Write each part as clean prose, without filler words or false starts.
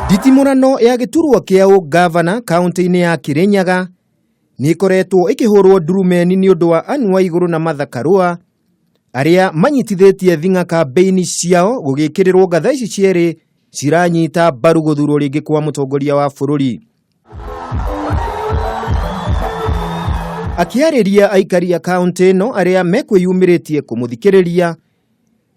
Nditimurano ya giturwa kia ungavana kaunti-ini ya Kirinyaga ni ikoretwo ikihurwo ndurumeni ni undu wa Ann Waiguru na Karua aria manyitithitie thinga kambi-ini ciao gugikirirwo ngatha ici cieri ciranyita mbaru guthurwo ringi kwa mutongoria wa bururi. Akiariria aikari a kaunti-ino aria mekwiyumiritie kumuthikiriria,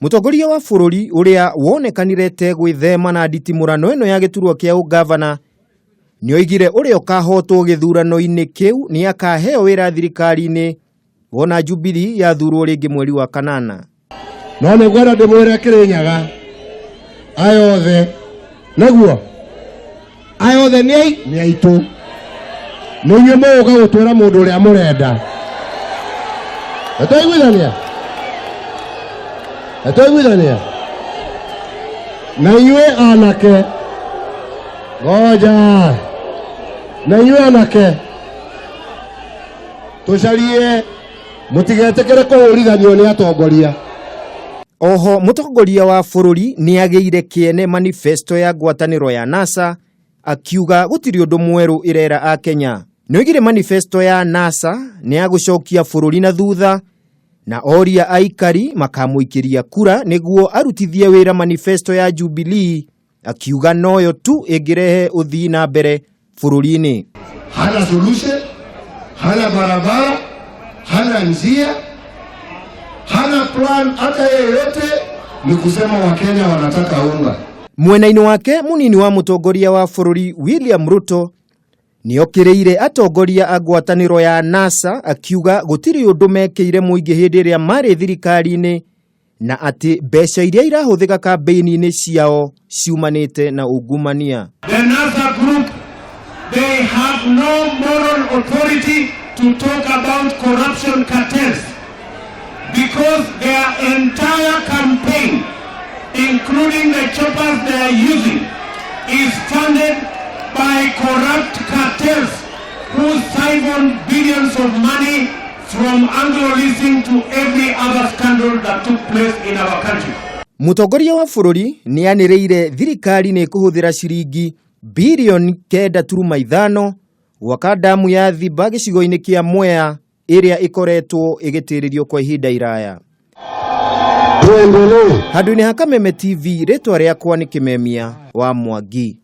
mutongoria wa bururi uria wonekanirete gwithema na nditimurano ino ya giturwa kia ungavana ni oigire uria ukahotwo githurano-ini kiu ni akaheo wira thirikari-ini wona Jubilee yathurwo ringi mweri wa kanana. No ni gwera ndimwire Kirinyaga ayothe naguo ayothe ni aitu ni nywe muga gutwira mundu uria murenda atoiguithania na nywe anake goja na nywe anake tucarie mutigetekere kuhurithanio ni atongoria. Oho mutongoria wa bururi ni ageire kiene manifesto ya ngwataniro ya NASA akiuga gutiri undu mweru irera a Kenya. Noigire manifesto ya NASA ni agucokia bururi na thutha na oria aikari makamuikiria kura niguo arutithie wira manifesto ya Jubilee, akiuga noyo tu ingirehe uthii na mbere bururi-ini. Hana solution, hana barabara, hana njia, hana plan hata yeyote, ni kusema Wakenya wanataka unga. Mwena-ini wake munini wa mutongoria wa bururi William Ruto ni okireire atongoria a ngwataniro ya NASA akiuga gutiri undu mekeire muingi hindi iria mari thirikari-ini na ati mbeca iria irahuthika kambi-ini ciao ciumanite na ungumania. The NASA group, they have no moral authority to talk about corruption cartels because their entire campaign, including the choppers they are using, is funded by corrupt cartels who siphon billions of money from Anglo leasing to every other scandal that took place in our country. Mutongoria wa bururi ni anireire thirikari ni kuhuthira ciringi bilioni 9.5 gwaka damu ya Thiba gicigo-ini kia Mwea iria ikoretwo igitiririo kwa ihinda iraya. Handu-ini ha Kameme TV, ritwa riakwa ni Kimemia wa Mwangi.